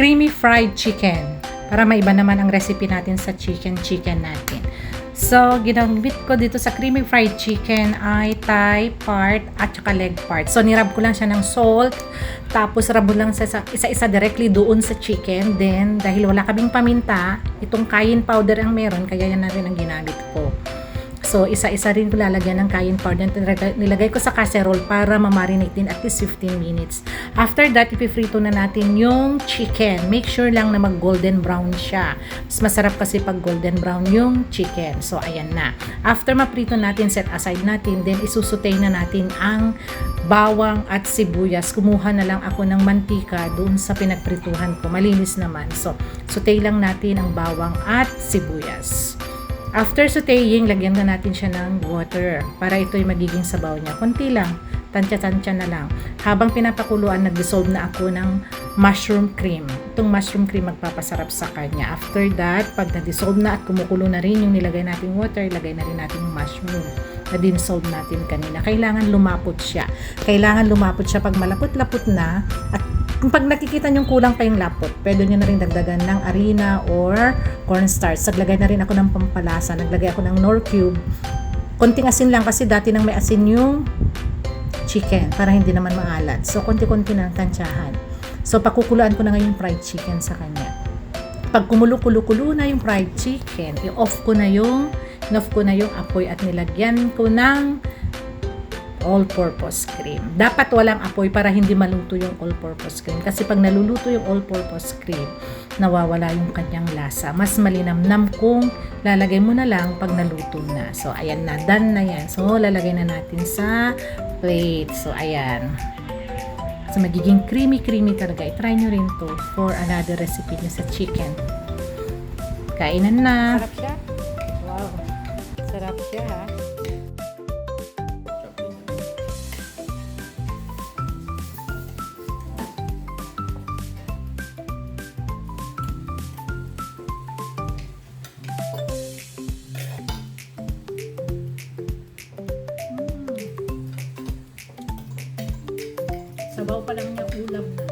creamy fried chicken. Para maiba naman ang recipe natin sa chicken natin. So, ginamit ko dito sa creamy fried chicken ay thigh part at saka leg part. So, nirab ko lang siya ng salt. Tapos, rabo lang sa isa-isa directly doon sa chicken. Then, dahil wala kaming paminta, itong cayenne powder ang meron, kaya yan na rin ang ginamit ko. So, isa-isa rin ko lalagyan ng cayenne powder. Nilagay ko sa casserole para ma-marinate din at least 15 minutes. After that, ipiprito na natin yung chicken. Make sure lang na mag-golden brown siya. Mas masarap kasi pag golden brown yung chicken. So, ayan na. After maprito natin, set aside natin. Then, isusutay na natin ang bawang at sibuyas. Kumuha na lang ako ng mantika doon sa pinagprituhan ko. Malinis naman. So, sutay lang natin ang bawang at sibuyas. After sauteing, lagyan na natin siya ng water para ito'y magiging sabaw niya. Konti lang, tansya-tansya na lang. Habang pinapakuluan, nag-dissolve na ako ng mushroom cream. Itong mushroom cream magpapasarap sa kanya. After that, pag na-dissolve na at kumukulo na rin yung nilagay nating water, ilagay na rin natin yung mushroom na din-solve natin kanina. Kailangan lumapot siya. Kailangan lumapot siya pag malapot-lapot na at pag nakikita nyo kulang pa yung lapot, pwede nyo na rin dagdagan ng harina or cornstarch. Naglagay na rin ako ng pampalasa. Naglagay ako ng Knorr cube. Konting asin lang kasi dati nang may asin yung chicken para hindi naman maalat. So, konti-konti na tansyahan. So, pakukuluan ko na ngayon fried chicken sa kanya. Pag kumulo-kulo-kulo na yung fried chicken, i-off ko na yung apoy at nilagyan ko ng all-purpose cream. Dapat walang apoy para hindi maluto yung all-purpose cream. Kasi pag naluluto yung all-purpose cream, nawawala yung kanyang lasa. Mas malinamnam kung lalagay mo na lang pag naluto na. So, ayan na. Done na yan. So, lalagay na natin sa plate. So, ayan. So, magiging creamy talaga. I-try nyo rin to for another recipe nyo sa chicken. Kainan na. Sarap siya? Wow. Sarap siya ha. Sabaw pa lang niya ulam na.